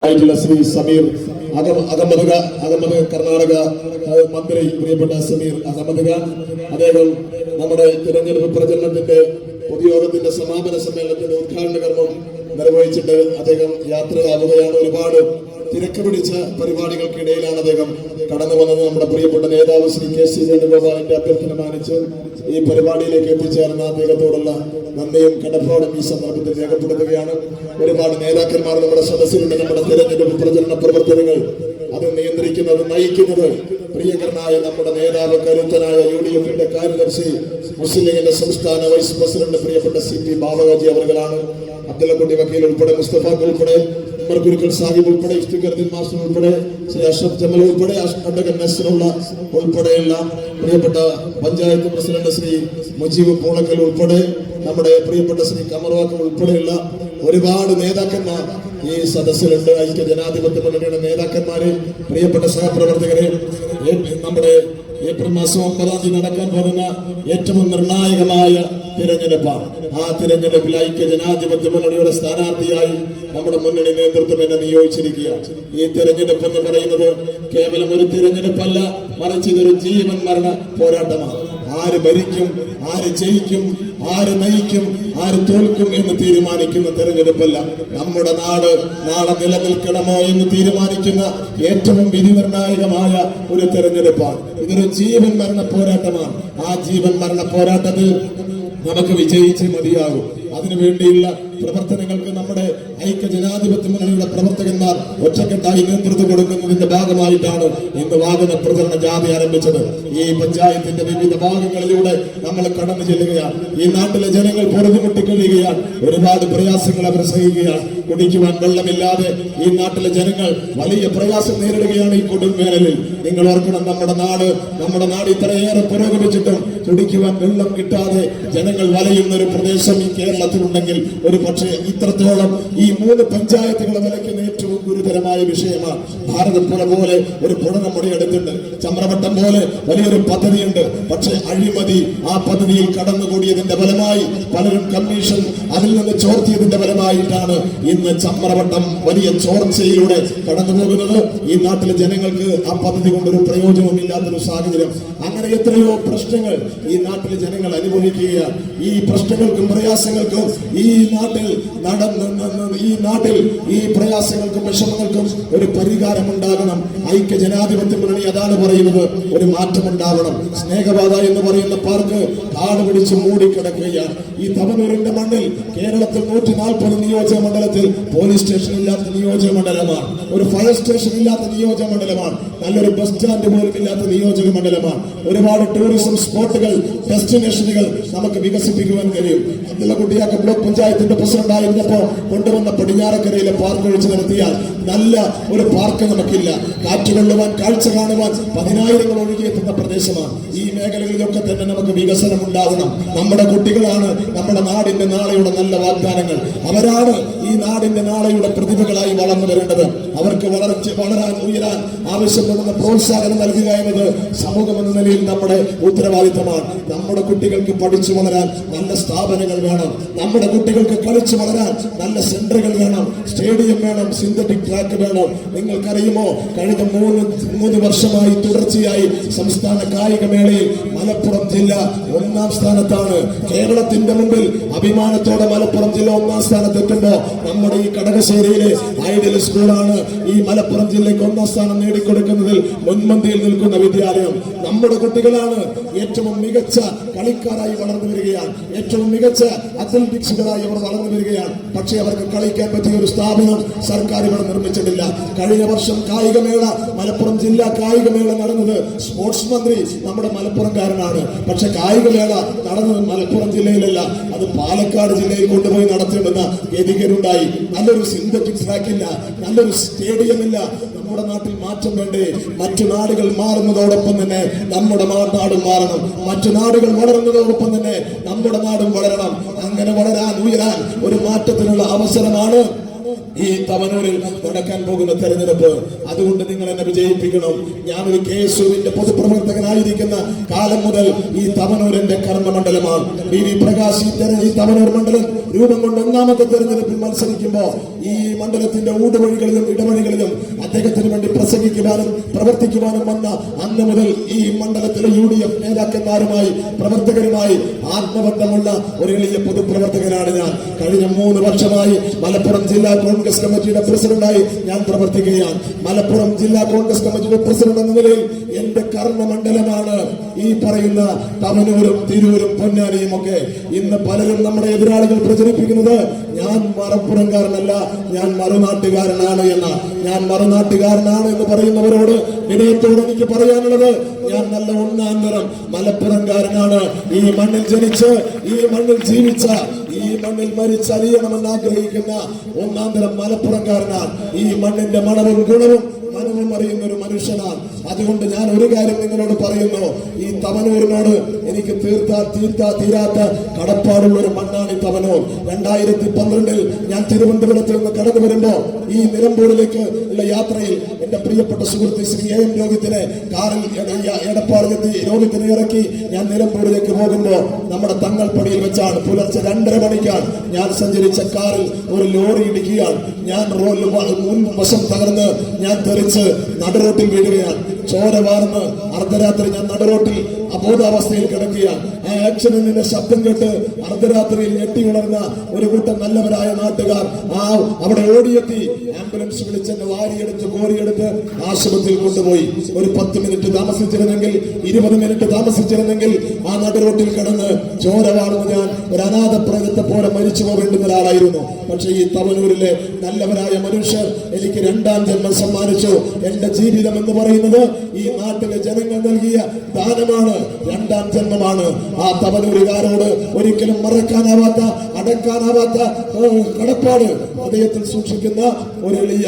ശ്രീ സമീർ അഹമ്മദ് കർണാടക മന്ത്രി പ്രിയപ്പെട്ട സമീർ അഹമ്മദ് അദ്ദേഹം നമ്മുടെ തിരഞ്ഞെടുപ്പ് പ്രചരണത്തിന്റെ പൊതുയോഗത്തിന്റെ സമാപന സമ്മേളനത്തിന്റെ ഉദ്ഘാടന കർമ്മം നിർവഹിച്ചിട്ട് അദ്ദേഹം യാത്രയാവുകയാണ്. ഒരുപാട് തിരക്ക് പിടിച്ച പരിപാടികൾക്കിടയിലാണ് അദ്ദേഹം കടന്നു വന്നത്. നമ്മുടെ പ്രിയപ്പെട്ട നേതാവ് ശ്രീ KC വേണുഗോപാലിന്റെ അഭ്യർത്ഥന മാനിച്ച് ഈ പരിപാടിയിലേക്ക് എത്തിച്ചേർന്ന അദ്ദേഹത്തോടുള്ള നന്ദിയും കടപ്പാടും ഈ സന്ദർഭത്തിൽ രേഖപ്പെടുത്തുകയാണ്. ഒരുപാട് നേതാക്കന്മാർ നമ്മുടെ സദസ്സിലുണ്ട്. നമ്മുടെ തെരഞ്ഞെടുപ്പ് പ്രചരണ പ്രവർത്തനങ്ങൾ അത് നിയന്ത്രിക്കുന്നത്, നയിക്കുന്നത് പ്രിയങ്കരനായ നമ്മുടെ നേതാവ്, കരുത്തനായ UDF-ന്റെ കാര്യദർശി, മുസ്ലിം ലീഗിന്റെ സംസ്ഥാന വൈസ് പ്രസിഡന്റ് പ്രിയപ്പെട്ട CP ബാബാജി അവர்களാണ്. അബ്ദുള്ളക്കുട്ടി വക്കീൽ ഉൾപ്പെടെ, മുസ്തഫാഖ് ഉൾപ്പെടെ, ഗുരുക്കൾ സാഹിബ് ഉൾപ്പെടെ, ഇഷ്ടിഖറുദ്ദീൻ മാസ്റ്റർ ഉൾപ്പെടെ, ശ്രീ അഷ്റഫ് ജമൽ ഉൾപ്പെടെ, അഡ്വക്കേറ്റ് നസ്റുള്ള ഉൾപ്പെടെയുള്ള പ്രിയപ്പെട്ട പഞ്ചായത്ത് പ്രസിഡന്റ് ശ്രീ മുജീബ് പൂളക്കൽ ഉൾപ്പെടെ, നമ്മുടെ പ്രിയപ്പെട്ട ശ്രീ കമർവാക്കൽ ഉൾപ്പെടെയുള്ള ഒരുപാട് നേതാക്കന്മാർ ഈ സദസ്സിലുണ്ട്. ഐക്യ ജനാധിപത്യ മുന്നണിയുടെ നേതാക്കന്മാരെ, പ്രിയപ്പെട്ട സഹപ്രവർത്തകരെ, നമ്മുടെ ഏപ്രിൽ മാസം 9-ാം തീയതി നടക്കാൻ പോകുന്ന ഏറ്റവും നിർണായകമായ തിരഞ്ഞെടുപ്പാണ്. ആ തിരഞ്ഞെടുപ്പിൽ ഐക്യ ജനാധിപത്യ മുന്നണിയുടെ സ്ഥാനാർത്ഥിയായി നമ്മുടെ മുന്നണി നേതൃത്വം എന്നെ നിയോഗിച്ചിരിക്കുകയാണ്. ഈ തിരഞ്ഞെടുപ്പ് എന്ന് പറയുന്നത് കേവലം ഒരു തിരഞ്ഞെടുപ്പല്ല, മറിച്ച് ഇതൊരു ജീവൻ മരണ പോരാട്ടമാണ്. ആര് ഭരിക്കും, ആര് ജയിക്കും, ആര് നയിക്കും, ആര് തോൽക്കും എന്ന് തീരുമാനിക്കുന്ന തെരഞ്ഞെടുപ്പല്ല. നമ്മുടെ നാട് നാളെ നിലനിൽക്കണമോ എന്ന് തീരുമാനിക്കുന്ന ഏറ്റവും വിധിനിർണായകമായ ഒരു തെരഞ്ഞെടുപ്പാണ്. ഇതൊരു ജീവൻ മരണ പോരാട്ടമാണ്. ആ ജീവൻ മരണ പോരാട്ടത്തിൽ നമുക്ക് വിജയിച്ച് മതിയാകും. അതിനുവേണ്ടിയുള്ള പ്രവർത്തനങ്ങൾക്ക് നമ്മുടെ ഐക്യ ജനാധിപത്യ മുന്നണിയുടെ പ്രവർത്തകന്മാർ ഒറ്റക്കെട്ടായി നേതൃത്വം കൊടുക്കുന്നതിന്റെ ഭാഗമായിട്ടാണ് ഇന്ന് വാഹന പ്രചരണ ജാഥ ആരംഭിച്ചത്. ഈ പഞ്ചായത്തിന്റെ വിവിധ ഭാഗങ്ങളിലൂടെ നമ്മൾ കടന്നു ചെല്ലുകയാണ്. ഈ നാട്ടിലെ ജനങ്ങൾ പൊറുതിമുട്ടി കഴിയുകയാണ്. ഒരുപാട് പ്രയാസങ്ങൾ അവർ സഹിക്കുകയാണ്. കുടിക്കുവാൻ വെള്ളമില്ലാതെ ഈ നാട്ടിലെ ജനങ്ങൾ വലിയ പ്രയാസം നേരിടുകയാണ് ഈ കൊടും വേനലിൽ. നിങ്ങൾ ഓർക്കണം, നമ്മുടെ നാട് ഇത്രയേറെ പുരോഗമിച്ചിട്ടും കുടിക്കുവാൻ വെള്ളം കിട്ടാതെ ജനങ്ങൾ വലയുന്ന ഒരു പ്രദേശം ഈ കേരളത്തിലുണ്ടെങ്കിൽ ഒരു പക്ഷേ ഇത്രത്തോളം ഈ 3 പഞ്ചായത്തുകളെ വലയ്ക്കുന്ന ഏറ്റവും ഗുരുതരമായ വിഷയമാണ്. ഭാരതപ്പുഴ പോലെ ഒരു പുഴ നമ്മുടെ അടുത്തുണ്ട്. ചമ്രവട്ടം പോലെ വലിയൊരു പദ്ധതിയുണ്ട്. പക്ഷേ അഴിമതി ആ പദ്ധതിയിൽ കടന്നുകൂടിയതിന്റെ ഫലമായി പലരും കമ്മീഷൻ അതിൽ നിന്ന് ചോർത്തിയതിന്റെ ഫലമായിട്ടാണ് ഇന്ന് ചമ്രവട്ടം വലിയ ചോർച്ചയിലൂടെ കടന്നു പോകുന്നത്. ഈ നാട്ടിലെ ജനങ്ങൾക്ക് ആ പദ്ധതി കൊണ്ടൊരു പ്രയോജനമില്ലാത്തൊരു സാഹചര്യം. അങ്ങനെ എത്രയോ പ്രശ്നങ്ങൾ ഈ നാട്ടിലെ ജനങ്ങൾ അനുഭവിക്കുകയാണ്. ഈ പ്രശ്നങ്ങൾക്കും പ്രയാസങ്ങൾക്കും ഈ നാട്ടിൽ ഈ പ്രയാസങ്ങൾക്കും വിഷമങ്ങൾക്കും ഒരു പരിഹാരം ഉണ്ടാകണം. ഐക്യ ജനാധിപത്യ മുന്നണി അതാണ് പറയുന്നത്, ഒരു മാറ്റം ഉണ്ടാവണം. സ്നേഹപാത എന്ന് പറയുന്ന പാർക്ക് കാട് പിടിച്ച് മൂടിക്കിടക്കുകയാണ്. ഈ തവനൂരിന്റെ മണ്ണിൽ കേരളത്തിൽ 140 നിയോജക മണ്ഡലത്തിൽ പോലീസ് സ്റ്റേഷൻ ഇല്ലാത്ത നിയോജക മണ്ഡലമാണ്. ഒരു ഫയർ സ്റ്റേഷൻ ഇല്ലാത്ത നിയോജക മണ്ഡലമാണ്. നല്ലൊരു ബസ് സ്റ്റാൻഡ് പോലും ഇല്ലാത്ത നിയോജക മണ്ഡലമാണ്. ഒരുപാട് ടൂറിസം സ്പോട്ടുകൾ, ഡെസ്റ്റിനേഷനുകൾ നമുക്ക് വികസിപ്പിക്കുവാൻ കഴിയും. അബ്ദുള്ളക്കുട്ടിയാക്ക ബ്ലോക്ക് പഞ്ചായത്തിന്റെ പ്രസിഡന്റ് ആയിരുന്നപ്പോൾ കൊണ്ടുവന്ന പടിഞ്ഞാറക്കരയിലെ പാർക്ക് ഒഴിച്ചു നിർത്തിയാൽ നല്ല ഒരു പാർക്ക് നമുക്കില്ല. കാറ്റുകൊള്ളുവാൻ, കാഴ്ച കാണുവാൻ 10,000 ഒഴുകിയെത്തുന്ന പ്രദേശമാണ്. ഈ മേഖലകളിലൊക്കെ തന്നെ നമുക്ക് വികസനം ഉണ്ടാവണം. നമ്മുടെ കുട്ടികളാണ് നമ്മുടെ നാടിന്റെ നാളെയുടെ നല്ല വാഗ്ദാനങ്ങൾ. അവരാണ് ഈ നാടിന്റെ നാളെയുടെ പ്രതിഭകളായി വളർന്നു വരേണ്ടത്. അവർക്ക് വളരാൻ, ഉയരാൻ ആവശ്യപ്പെടുന്ന പ്രോത്സാഹനം നൽകുക എന്നത് സമൂഹം എന്ന നിലയിൽ നമ്മുടെ ഉത്തരവാദിത്തമാണ്. നമ്മുടെ കുട്ടികൾക്ക് പഠിച്ചു വളരാൻ നല്ല സ്ഥാപനങ്ങൾ വേണം. നമ്മുടെ കുട്ടികൾക്ക് കളിച്ചു വളരാൻ നല്ല സെന്ററുകൾ വേണം, സ്റ്റേഡിയം വേണം, സിന്തറ്റിക് ട്രാക്ക് വേണം. നിങ്ങൾക്കറിയുമോ, കഴിഞ്ഞ 3 വർഷമായി തുടർച്ചയായി സംസ്ഥാന കായികമേളയിൽ മലപ്പുറം ജില്ല 1-ാം സ്ഥാനത്താണ്. കേരളത്തിന്റെ മുമ്പിൽ അഭിമാനത്തോടെ മലപ്പുറം ജില്ല 1-ാം സ്ഥാനത്തെത്തുമ്പോ നമ്മുടെ ഈ കടകശ്ശേരിയിലെ ഐഡിയൽ സ്കൂളാണ് ഈ മലപ്പുറം ജില്ലയ്ക്ക് 1-ാം സ്ഥാനം നേടിക്കൊടുക്കുന്നതിൽ മുൻപന്തിയിൽ നിൽക്കുന്ന വിദ്യാലയം. നമ്മുടെ കുട്ടികളാണ് ഏറ്റവും മികച്ച കളിക്കാരായി വളർന്നു വരികയാണ്. ഏറ്റവും മികച്ച അത്ലറ്റിക്സുകളായി അവർ വളർന്നു വരികയാണ്. പക്ഷേ അവർക്ക് കളിക്കാൻ പറ്റിയ ഒരു സ്ഥാപനം സർക്കാർ ഇവിടെ നിർമ്മിച്ചിട്ടില്ല. കഴിഞ്ഞ വർഷം കായികമേള, മലപ്പുറം ജില്ലാ കായികമേള നടന്നത് സ്പോർട്സ് മന്ത്രി നമ്മുടെ മലപ്പുറംകാരനാണ്. പക്ഷെ കായികമേള നടന്നത് മലപ്പുറം ജില്ലയിലല്ല, അത് പാലക്കാട് ജില്ലയിൽ കൊണ്ടുപോയി നടത്തേണ്ടുന്ന ഗതികേടുണ്ടായി. നല്ലൊരു സിന്തറ്റിക് ട്രാക്കില്ല, നല്ലൊരു സ്റ്റേഡിയം ഇല്ല. നമ്മുടെ നാട്ടിൽ മാറ്റം വേണ്ടേ? മറ്റു നാടുകൾ മാറുന്നതോടൊപ്പം തന്നെ നമ്മുടെ നാടും മാറണം. മറ്റു നാടുകൾ വളരുന്നതോടൊപ്പം തന്നെ നമ്മുടെ നാടും വളരണം. അങ്ങനെ വളരാൻ, ഉയരാൻ ഒരു മാറ്റത്തിനുള്ള അവസരമാണ് ഈ തവനൂരിൽ നടക്കാൻ പോകുന്ന തെരഞ്ഞെടുപ്പ്. അതുകൊണ്ട് നിങ്ങൾ എന്നെ വിജയിപ്പിക്കണം. ഞാനൊരു KSUവിന്റെ പൊതുപ്രവർത്തകനായിരിക്കുന്ന കാലം മുതൽ ഈ തവനൂരിന്റെ കർമ്മമണ്ഡലമാണ്. BV പ്രകാശ് ഈ തവനൂർ മണ്ഡലം രൂപം കൊണ്ട് ഒന്നാമത്തെ തെരഞ്ഞെടുപ്പിൽ മത്സരിക്കുമ്പോൾ ഈ മണ്ഡലത്തിന്റെ ഊടുവഴികളിലും ഇടവഴികളിലും അദ്ദേഹത്തിന് വേണ്ടി പ്രസംഗിക്കുവാനും പ്രവർത്തിക്കുവാനും വന്ന അന്ന് മുതൽ ഈ മണ്ഡലത്തിലെ UDF നേതാക്കന്മാരുമായി പ്രവർത്തകരുമായി ആത്മബന്ധമുള്ള ഒരു എളിയ പൊതുപ്രവർത്തകനാണ് ഞാൻ. കഴിഞ്ഞ 3 വർഷമായി മലപ്പുറം ജില്ലാ കോൺഗ്രസ് കമ്മിറ്റിയുടെ പ്രസിഡന്റായി ഞാൻ പ്രവർത്തിക്കുകയാണ്. മലപ്പുറം ജില്ലാ കോൺഗ്രസ് കമ്മിറ്റിയുടെ പ്രസിഡന്റ് എന്ന നിലയിൽ എന്റെ കർമ്മമണ്ഡലമാണ് ഈ പറയുന്ന തവനൂരും തിരൂരും പൊന്നാനിയും ഒക്കെ. ഇന്ന് പലരും നമ്മുടെ എതിരാളികൾ പ്രചരിപ്പിക്കുന്നത് ഞാൻ മലപ്പുറംകാരനല്ല, ഞാൻ മറുനാട്ടുകാരനാണ് എന്ന്. ഞാൻ മറുനാട്ടുകാരനാണ് എന്ന് പറയുന്നവരോട് വിനയത്തോട് എനിക്ക് പറയാനുള്ളത്, ഞാൻ നല്ല ഒന്നാം തരം മലപ്പുറംകാരനാണ്. ഈ മണ്ണിൽ ജനിച്ച് ഈ മണ്ണിൽ ജീവിച്ച ഈ മണ്ണിൽ മരിച്ചലിയണമെന്ന് ആഗ്രഹിക്കുന്ന ഒന്നാം തരം മലപ്പുറംകാരനാണ്. ഈ മണ്ണിന്റെ മണവും ഗുണവും മനവും അറിയുന്ന ഒരു മനുഷ്യനാണ്. അതുകൊണ്ട് ഞാൻ ഒരു കാര്യം നിങ്ങളോട് പറയുന്നു, ഈ തവനൂരിനോട് എനിക്ക് തീരാത്ത കടപ്പാടുള്ള ഒരു മണ്ണാണ് ഈ തവനൂർ. 2012 ഞാൻ തിരുവനന്തപുരത്ത് നിന്ന് കടന്നു വരുമ്പോ ഈ നിലമ്പൂരിലേക്ക് ഉള്ള യാത്രയിൽ എന്റെ പ്രിയപ്പെട്ട സുഹൃത്ത് ശ്രീ AM രോഹിത്തിനെ കാറിൽ എടപ്പാളിലെത്തി രോഹിത്തിനെ ഇറക്കി ഞാൻ നിലമ്പൂരിലേക്ക് പോകുമ്പോ നമ്മുടെ തങ്ങൾപ്പടിയിൽ വെച്ചാണ് പുലർച്ചെ 2:30 മണിക്കാണ് ഞാൻ സഞ്ചരിച്ച കാറിൽ ഒരു ലോറി ഇടിക്കുകയാണ്. ഞാൻ മുൻവശം തകർന്ന് ഞാൻ തെറിച്ച് നടുറോട്ടിൽ വീഴുകയാണ്. ചോര വാർന്ന് അർദ്ധരാത്രി ഞാൻ നടുറോട്ടിൽ അബോധാവസ്ഥയിൽ കിടക്കുകയാണ്. ആ ആക്സിഡന്റിന്റെ ശബ്ദം കേട്ട് അർദ്ധരാത്രിയിൽ ഞെട്ടി ഉണർന്ന ഒരു കൂട്ടം നല്ലവരായ നാട്ടുകാർ അവിടെ ഓടിയെത്തി ആംബുലൻസ് വിളിച്ചെന്ന് വാരിയെടുത്ത് കോരിയെടുത്ത് ആശുപത്രിയിൽ കൊണ്ടുപോയി. ഒരു 10 മിനിറ്റ് താമസിച്ചിരുന്നെങ്കിൽ 20 മിനിറ്റ് താമസിച്ചിരുന്നെങ്കിൽ ആ നടുറോട്ടിൽ കിടന്ന് ചോര വാർന്ന് ഞാൻ ഒരു അനാഥ പ്രേതത്തെ പോലെ മരിച്ചു പോകേണ്ടുന്ന ഒരാളായിരുന്നു. പക്ഷേ ഈ തവനൂരിലെ നല്ലവരായ മനുഷ്യർ എനിക്ക് 2ാം ജന്മം സമ്മാനിച്ചു. എന്റെ ജീവിതം എന്ന് പറയുന്നത് ഈ നാട്ടിലെ ജനങ്ങൾ നൽകിയ ദാനമാണ്, 2ാം ജന്മമാണ്. ആ തവനൂരുകാരോട് ഒരിക്കലും മറക്കാനാവാത്ത അടക്കാനാവാത്ത കടപ്പാട് ഹൃദയത്തിൽ സൂക്ഷിക്കുന്ന ഒരു എളിയ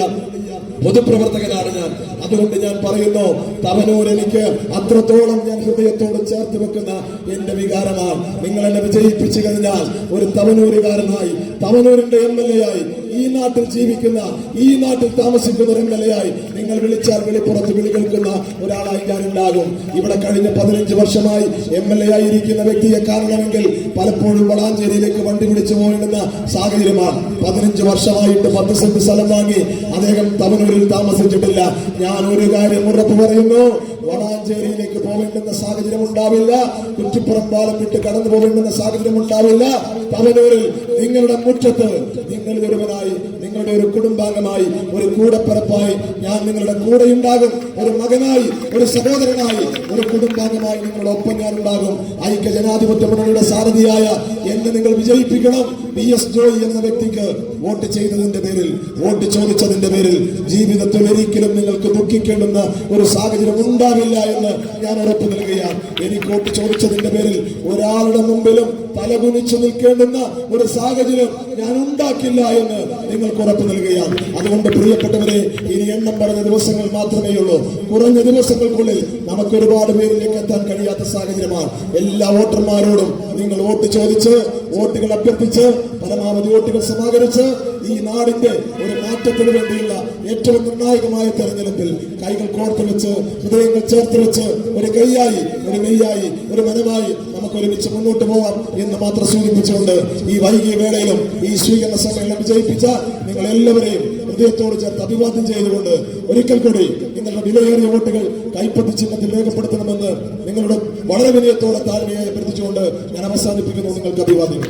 പൊതുപ്രവർത്തകനാണ് ഞാൻ. അതുകൊണ്ട് ഞാൻ പറയുന്നു, തവനൂർ എനിക്ക് അത്രത്തോളം ഞാൻ ഹൃദയത്തോട് ചേർത്ത് വെക്കുന്ന എന്റെ വികാരമാണ്. നിങ്ങൾ എന്നെ വിജയിപ്പിച്ചു കഴിഞ്ഞാൽ ഒരു തവനൂരുകാരനായി, തവനൂരിന്റെ MLA ആയി, ഈ നാട്ടിൽ ജീവിക്കുന്ന ഈ നാട്ടിൽ താമസിക്കുന്ന ഒരു MLA ആയി നിങ്ങൾ വിളിച്ചാൽ വെളിപ്പുറത്ത് വിളി കേൾക്കുന്ന ഒരാളായി ഞാൻ ഉണ്ടാകും. ഇവിടെ കഴിഞ്ഞ 15 വർഷമായി MLA ആയിരിക്കുന്ന വ്യക്തിയെ കാണണമെങ്കിൽ പലപ്പോഴും വളാഞ്ചേരിയിലേക്ക് വണ്ടി പിടിച്ചു പോകേണ്ടുന്ന സാഹചര്യമാണ്. 15 വർഷമായിട്ട് 10 സെന്റ് സ്ഥലം വാങ്ങി അദ്ദേഹം തവനൂരിൽ താമസിച്ചിട്ടില്ല. ഞാൻ ഒരു കാര്യം ഉറപ്പ് പറയുന്നു, വളാഞ്ചേരിയിലേക്ക് പോകേണ്ടുന്ന സാഹചര്യം ഉണ്ടാവില്ല. കുറ്റിപ്പുറം പാലം വിട്ട് കടന്നു പോകേണ്ടുന്ന സാഹചര്യം ഉണ്ടാവില്ല. തവനൂരിൽ നിങ്ങളുടെ മുറ്റത്ത് നിങ്ങൾ ഒരുവനായി, നിങ്ങളുടെ ഒരു കുടുംബാംഗമായി, ഒരു കൂടപ്പിറപ്പായി ഞാൻ നിങ്ങളുടെ കൂടെ ഉണ്ടാകും. ഒരു മകനായി, ഒരു സഹോദരനായി, ഒരു കുടുംബാംഗമായി നിങ്ങളുടെ ഒപ്പം ഞാൻ ഉണ്ടാകും. ഐക്യ ജനാധിപത്യ മുന്നണിയുടെ സാരഥിയായ എന്നെ നിങ്ങൾ വിജയിപ്പിക്കണം. PS ജോയി എന്ന വ്യക്തിക്ക് വോട്ട് ചെയ്തതിന്റെ പേരിൽ, വോട്ട് ചോദിച്ചതിന്റെ പേരിൽ ജീവിതത്തിൽ ഒരിക്കലും നിങ്ങൾക്ക് ദുഃഖിക്കേണ്ടുന്ന ഒരു സാഹചര്യം ഉണ്ടാവില്ല എന്ന് ഞാൻ ഉറപ്പു നൽകുകയാണ്. എനിക്ക് വോട്ട് ചോദിച്ചതിന്റെ പേരിൽ ഒരാളുടെ മുമ്പിലും തലകുനിച്ചു നിൽക്കേണ്ടുന്ന ഒരു സാഹചര്യം ഞാൻ ഉണ്ടാക്കില്ല എന്ന് നിങ്ങൾക്ക് ഉറപ്പു നൽകുകയാണ്. അതുകൊണ്ട് പ്രിയപ്പെട്ടവരെ, ഇനി എണ്ണം പറഞ്ഞ ദിവസങ്ങൾ മാത്രമേ ഉള്ളൂ. കുറഞ്ഞ ദിവസങ്ങൾക്കുള്ളിൽ നമുക്ക് ഒരുപാട് പേരിലേക്ക് എത്താൻ കഴിയാത്ത സാഹചര്യമാണ്. എല്ലാ വോട്ടർമാരോടും നിങ്ങൾ വോട്ട് ചോദിച്ച്, വോട്ടുകൾ അഭ്യർത്ഥിച്ച്, പരമാവധി വോട്ടുകൾ സമാഹരിച്ച് ഈ നാടിന്റെ ഒരു മാറ്റത്തിന് വേണ്ടിയുള്ള ഏറ്റവും നിർണായകമായ തെരഞ്ഞെടുപ്പിൽ കൈകൾ കോർത്ത് വെച്ച്, ഹൃദയങ്ങൾ ചേർത്ത് വെച്ച്, ഒരു കൈയായി, ഒരു മെയ്യായി, ഒരു മനമായി നമുക്ക് ഒരുമിച്ച് മുന്നോട്ട് പോകാം എന്ന് മാത്രം സൂചിപ്പിച്ചുകൊണ്ട് ഈ വൈകിയ വേളയിലും ഈ സ്വീകരണ സമ്മേളനം വിജയിപ്പിച്ച നിങ്ങൾ എല്ലാവരെയും ഹൃദയത്തോട് ചേർത്ത് അഭിവാദ്യം ചെയ്തുകൊണ്ട് ഒരിക്കൽ കൂടി നിങ്ങളുടെ വിലയേറിയ വോട്ടുകൾ കൈപ്പത്തി ചിഹ്നത്തിൽ രേഖപ്പെടുത്തണമെന്ന് നിങ്ങളുടെ വളരെ വിനയത്തോടെ താഴ്മയായി അഭ്യർത്ഥിച്ചുകൊണ്ട് ഞാൻ അവസാനിപ്പിക്കുന്നു. നിങ്ങൾക്ക് അഭിവാദ്യം.